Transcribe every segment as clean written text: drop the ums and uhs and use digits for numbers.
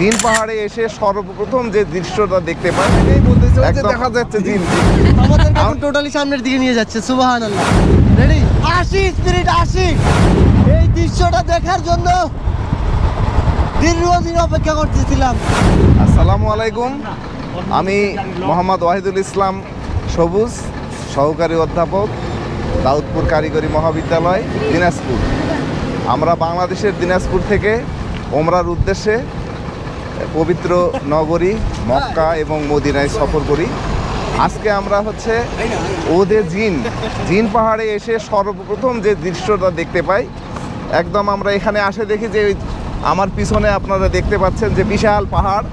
জিন পাহাড়ে এসে সর্বপ্রথম যে দৃশ্যটা দেখতে পাই দেখা যাচ্ছে জিন আমাদের এখন টোটালি সামনের দিকে নিয়ে যাচ্ছে। সুবহানাল্লাহ। রেডি? আসি স্পিরিট আসি। এই দৃশ্যটা দেখার জন্য দীর্ঘদিন অপেক্ষা করতেছিলাম। আসসালামু আলাইকুম, আমি মোহাম্মদ ওয়াহিদুল ইসলাম সবুজ, সহকারী অধ্যাপক, দাউদপুর কারিগরি মহাবিদ্যালয়, দিনাজপুর। আমরা বাংলাদেশের দিনাজপুর থেকে ওমরার উদ্দেশ্যে পবিত্র নগরী মক্কা এবং মদিনায় সফর করি। আজকে আমরা ওদের জিন পাহাড়ে এসে সর্বপ্রথম যে দৃশ্যটা দেখতে পাই, একদম আমরা এখানে আসে দেখি যে আমার পিছনে আপনারা দেখতে পাচ্ছেন যে বিশাল পাহাড়।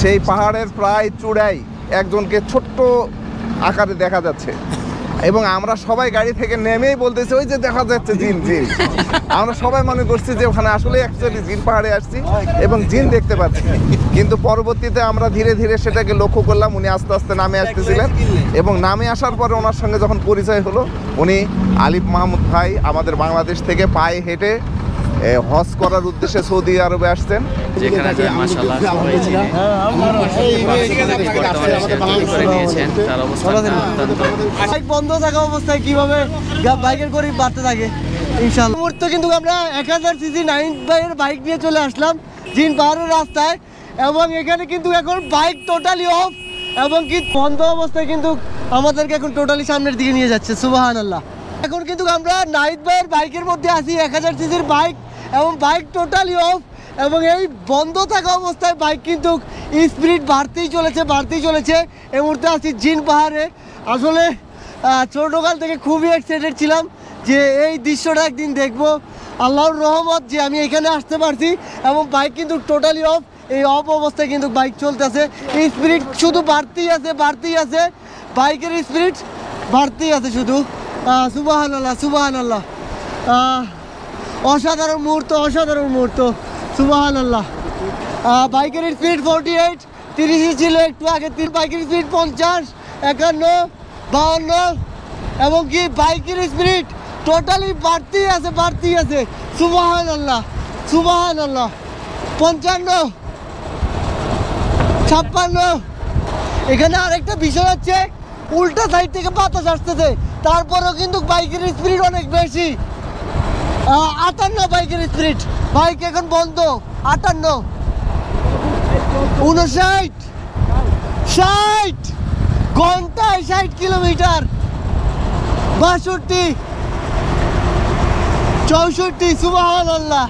সেই পাহাড়ের প্রায় চূড়ায় একজনকে ছোট্ট আকারে দেখা যাচ্ছে এবং আমরা সবাই গাড়ি থেকে নেমেই বলতেছি ওই যে দেখা যাচ্ছে জিন। আমরা সবাই মনে করছি যে ওখানে আসলে অ্যাকচুয়ালি জিন পাহাড়ে আসছি এবং জিন দেখতে পাচ্ছি, কিন্তু পরবর্তীতে আমরা ধীরে ধীরে সেটাকে লক্ষ্য করলাম। উনি আস্তে আস্তে নামে আসতেছিলেন এবং নামে আসার পরে ওনার সঙ্গে যখন পরিচয় হলো, উনি আলিফ মাহমুদ ভাই, আমাদের বাংলাদেশ থেকে পায়ে হেঁটে হজ করার উদ্দেশ্যে সৌদি আরবে আসছেন। বন্ধ থাকা অবস্থায় কিভাবে বাইকের করে বাড়তে থাকে ইনশাআল্লাহ। মুহূর্তে কিন্তু আমরা 1000 সিসি 9 বাইকের বাইক নিয়ে চলে আসলাম জিন পাহাড়ের রাস্তায়, এবং এখানে কিন্তু এখন বাইক টোটালি অফ এবং কি বন্ধ অবস্থায় কিন্তু আমাদেরকে এখন টোটালি সামনের দিকে নিয়ে যাচ্ছে। সুবহানাল্লাহ। এখন কিন্তু আমরা নাইট বাইকের মধ্যে আছি, 1000 সিসির বাইক, এবং বাইক টোটালি অফ, এবং এই বন্ধ থাকা অবস্থায় বাইক কিন্তু স্পিড বাড়তেই চলেছে। এই মুহূর্তে আছি জিন পাহাড়ে। আসলে ছোটোকাল থেকে খুবই এক্সাইটেড ছিলাম যে এই দৃশ্যটা একদিন দেখবো। আল্লাহর রহমত যে আমি এখানে আসতে পারছি, এবং বাইক কিন্তু টোটালি অফ। এই অফ অবস্থায় কিন্তু বাইক চলতেছে, স্পিড শুধু বাড়তেই আছে, বাইকের স্পিড বাড়তেই আছে শুধু। সুবহানাল্লাহ। অসাধারণ মুহূর্ত। সুবহানাল্লাহ। বাইকের স্পিড 48, 30 ছিল একটু আগে। বাইকের স্পিড 50, 51, 52, এবং কি বাইকের স্পিড টোটালি বাড়তেই আছে। সুবহানাল্লাহ। 55, 56। এখানে আরেকটা বিষয় হচ্ছে, উল্টা সাইড থেকে বাতাস আসতেছে, তারপরেও কিন্তু বাইকের স্পিড অনেক বেশি। 58 বাইকের স্পিড। বাইক এখন বন্ধ। 58, 59, 60, ঘন্টায় 60 কিলোমিটার। 62, 64, সুবহানাল্লাহ।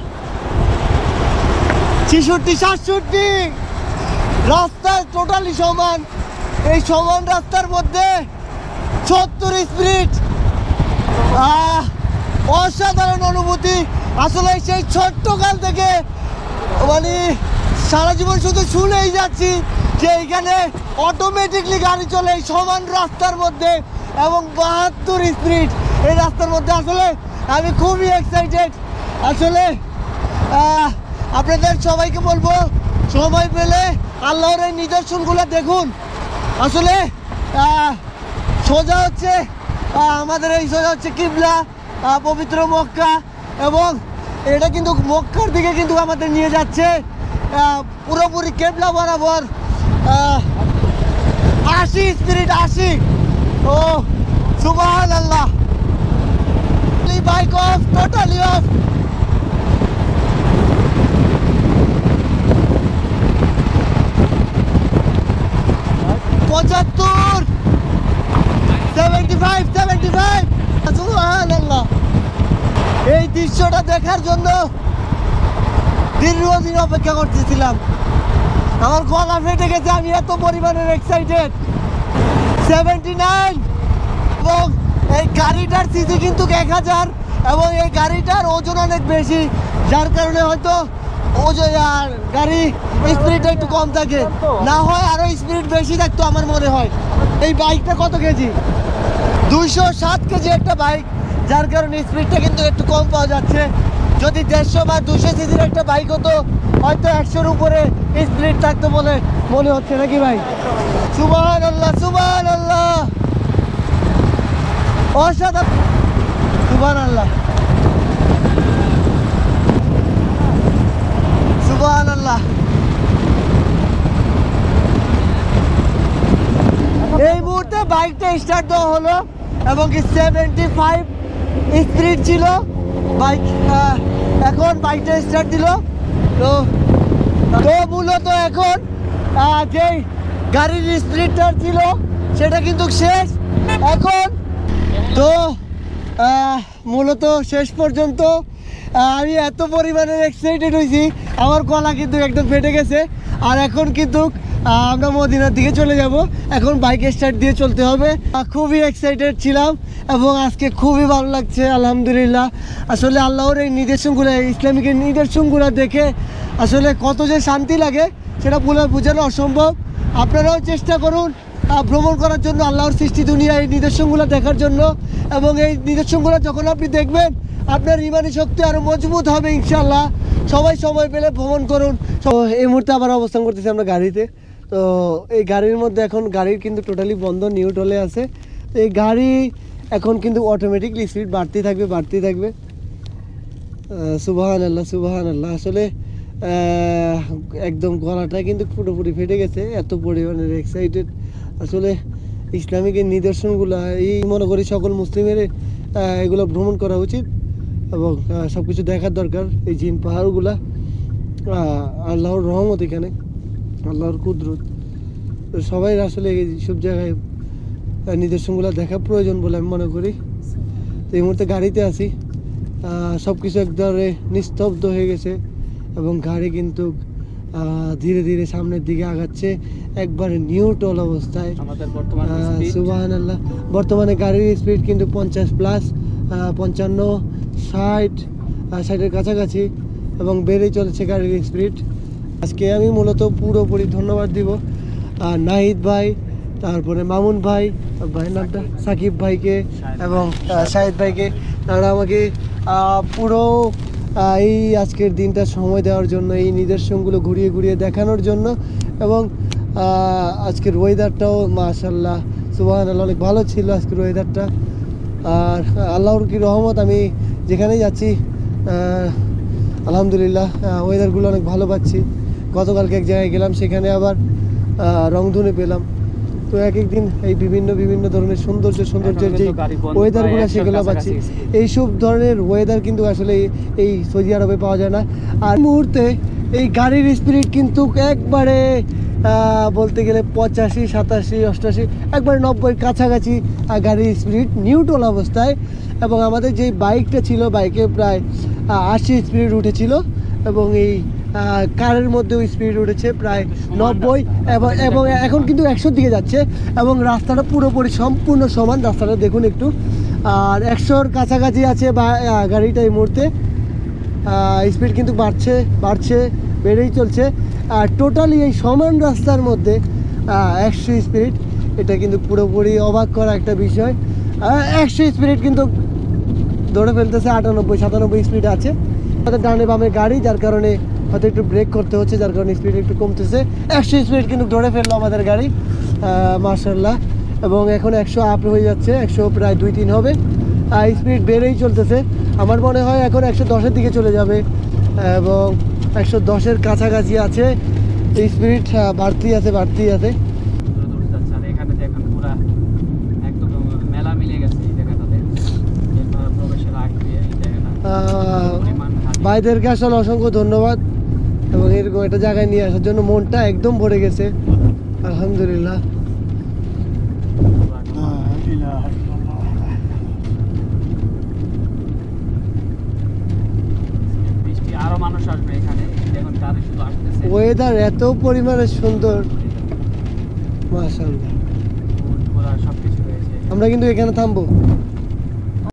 66, 67। রাস্তায় টোটালি সমান। এই সমান রাস্তার মধ্যে 70 স্পিড। অসাধারণ অনুভূতি। আসলে সেই ছোট্টকাল থেকে মানে সারা জীবন শুধু শুনেই যাচ্ছি যে এইখানে অটোমেটিকলি গাড়ি চলে এই সমান রাস্তার মধ্যে, এবং 72 স্পিড এই রাস্তার মধ্যে। আসলে আমি খুবই এক্সাইটেড। আসলে আপনাদের সবাইকে বলবো, সময় পেলে আল্লাহর এই নিদর্শনগুলো দেখুন। আসলে সোজা হচ্ছে আমাদের এই সোজা হচ্ছে কিবলা, পবিত্র মক্কা, এবং এটা কিন্তু মক্কার দিকে কিন্তু আমাদের নিয়ে যাচ্ছে পুরোপুরি কেবলা বরাবর। আসি স্পিরিট আসি। ও সুবহানাল্লাহ। Bike of, totally off. পঁচাত্তর, 75। সুবহানাল্লাহ। এই দৃশ্যটা দেখার জন্য দীর্ঘদিন অপেক্ষা করতেছিলাম। আমার গলা ফেটে গেছে, আমি এত পরিমাণের এক্সাইটেড। 79, এবং এই গাড়িটার সিসি কিন্তু 1000, এবং এই গাড়িটার ওজন অনেক বেশি, যার কারণে হয়তো গাড়ি স্পিডটা একটু কম থাকে, না হয় আরো স্পিড বেশি থাকতো আমার মনে হয়। এই বাইকটা কত কেজি? 207 কেজি একটা বাইক, যার কারণে স্পিডটা কিন্তু একটু কম পাওয়া যাচ্ছে। যদি 150 বা 200 সিসির একটা বাইক হতো, হয়তো 100-র উপরে স্পিড থাকতো বলে মনে হচ্ছে, নাকি ভাই? সুবহানাল্লাহ। অসাধারণ। সুবহানাল্লাহ। বাইকটা স্টার্ট দেওয়া হলো এবং কি 75 স্পিড ছিল বাইক। এখন বাইকটা স্টার্ট দিল। তো তো মূলত এখন যে গাড়ির স্পিডটা ছিল সেটা কিন্তু শেষ এখন। তো মূলত শেষ পর্যন্ত আমি এত পরিমাণের এক্সাইটেড হয়েছি, আমার গলা কিন্তু একদম ফেটে গেছে। আর এখন কিন্তু আমরা মদিনার দিকে চলে যাব। এখন বাইক স্টার্ট দিয়ে চলতে হবে। খুবই এক্সাইটেড ছিলাম এবং আজকে খুবই ভালো লাগছে আলহামদুলিল্লাহ। আসলে আল্লাহর এই নিদর্শনগুলো, ইসলামিক নিদর্শনগুলো দেখে আসলে কত যে শান্তি লাগে সেটা বোঝানো অসম্ভব। আপনারাও চেষ্টা করুন ভ্রমণ করার জন্য, আল্লাহর সৃষ্টি দুনিয়া এই নিদর্শনগুলো দেখার জন্য। এবং এই নিদর্শনগুলো যখন আপনি দেখবেন আপনার ইমানি শক্তি আরও মজবুত হবে ইনশাল্লাহ। সবাই সময় পেলে ভ্রমণ করুন। তো এই মুহূর্তে আবার অবস্থান করতেছি আমরা গাড়িতে। তো এই গাড়ির মধ্যে এখন গাড়ির কিন্তু টোটালি বন্ধ, নিউট্রালে আছে। তো এই গাড়ি এখন কিন্তু অটোমেটিকলি স্পিড বাড়তেই থাকবে। সুবহান আল্লাহ, সুবহান আল্লাহ। আসলে একদম গলাটা কিন্তু পুরোপুরি ফেটে গেছে, এত পরিমাণের এক্সাইটেড। আসলে ইসলামিক এই নিদর্শনগুলো এই মনে করি সকল মুসলিমের এগুলো ভ্রমণ করা উচিত এবং সব কিছু দেখার দরকার। এই জিন পাহাড়গুলা আল্লাহর রহমত, এখানে আল্লাহর কুদরত। তো সবাই আসলে এই সব জায়গায় নিদর্শনগুলো দেখা প্রয়োজন বলে আমি মনে করি। তো এই মুহূর্তে গাড়িতে আছি, সব কিছু একবারে নিস্তব্ধ হয়ে গেছে এবং গাড়ি কিন্তু ধীরে ধীরে সামনের দিকে আগাচ্ছে একবারে নিউট্রাল অবস্থায়। সুবহানাল্লাহ। বর্তমানে গাড়ির স্পিড কিন্তু 50+, 55, 60-এর কাছাকাছি এবং বেড়েই চলেছে গাড়ির স্পিড। আজকে আমি মূলত পুরোপুরি ধন্যবাদ দিব নাহিদ ভাই, তারপরে মামুন ভাই, ভাইয়ের নামটা সাকিব ভাইকে এবং শাহিদ ভাইকে। তারা আমাকে পুরো এই আজকের দিনটা সময় দেওয়ার জন্য, এই নিদর্শনগুলো ঘুরিয়ে ঘুরিয়ে দেখানোর জন্য। এবং আজকের ওয়েদারটাও মাশাআল্লাহ সুবহানাল্লাহ অনেক ভালো ছিল আজকের ওয়েদারটা। আর আল্লাহর কি রহমত, আমি যেখানেই যাচ্ছি আলহামদুলিল্লাহ ওয়েদারগুলো অনেক ভালো পাচ্ছি। গতকালকে এক জায়গায় গেলাম, সেখানে আবার রংধনু পেলাম। তো এক দিন এই বিভিন্ন ধরনের সৌন্দর্যের যে ওয়েদারগুলো সেগুলো পাচ্ছি। এইসব ধরনের ওয়েদার কিন্তু আসলে এই সৌদি আরবে পাওয়া যায় না। আর মুহূর্তে এই গাড়ির স্পিড কিন্তু একবারে বলতে গেলে 85, 87, 88, একবারে 90 কাছাকাছি গাড়ির স্পিড নিউট্রাল অবস্থায়। এবং আমাদের যে বাইকটা ছিল, বাইকে প্রায় 80 স্পিড উঠেছিল এবং এই কারের মধ্যেও স্পিড উঠেছে প্রায় 90 এবং এখন কিন্তু 100-র দিকে যাচ্ছে এবং রাস্তাটা পুরোপুরি সম্পূর্ণ সমান। রাস্তাটা দেখুন একটু, আর 100-র কাছাকাছি আছে বা গাড়িটা এই মুহূর্তে। স্পিড কিন্তু বাড়ছে, বেড়েই চলছে। আর টোটালি এই সমান রাস্তার মধ্যে 100 স্পিড, এটা কিন্তু পুরোপুরি অবাক করা একটা বিষয়। 100 স্পিড কিন্তু ধরে ফেলতেছে 98-97 স্পিড আছে। আমাদের ডানে বামে গাড়ি, যার কারণে হয়তো একটু ব্রেক করতে হচ্ছে, যার কারণে স্পিড একটু কমতেছে। 100 স্পিড কিন্তু ধরে ফেললো আমাদের গাড়ি মাশাআল্লাহ। এবং এখন 100 আপ হয়ে যাচ্ছে, 100 প্রায় 2-3 হবে। স্পিড বেড়েই চলতেছে। আমার মনে হয় এখন 110-এর দিকে চলে যাবে এবং 110-এর কাছাকাছি আছে। স্পিড বাড়তেই আছে। ভাইদেরকে আসলে অসংখ্য ধন্যবাদ এবং এরকম একটা জায়গায় নিয়ে আসার জন্য। মনটা একদম ভরে গেছে আলহামদুলিল্লাহ। ওয়েদার এত পরিমাণে সুন্দর মাশাআল্লাহ। আমরা কিন্তু এখানে থামবো।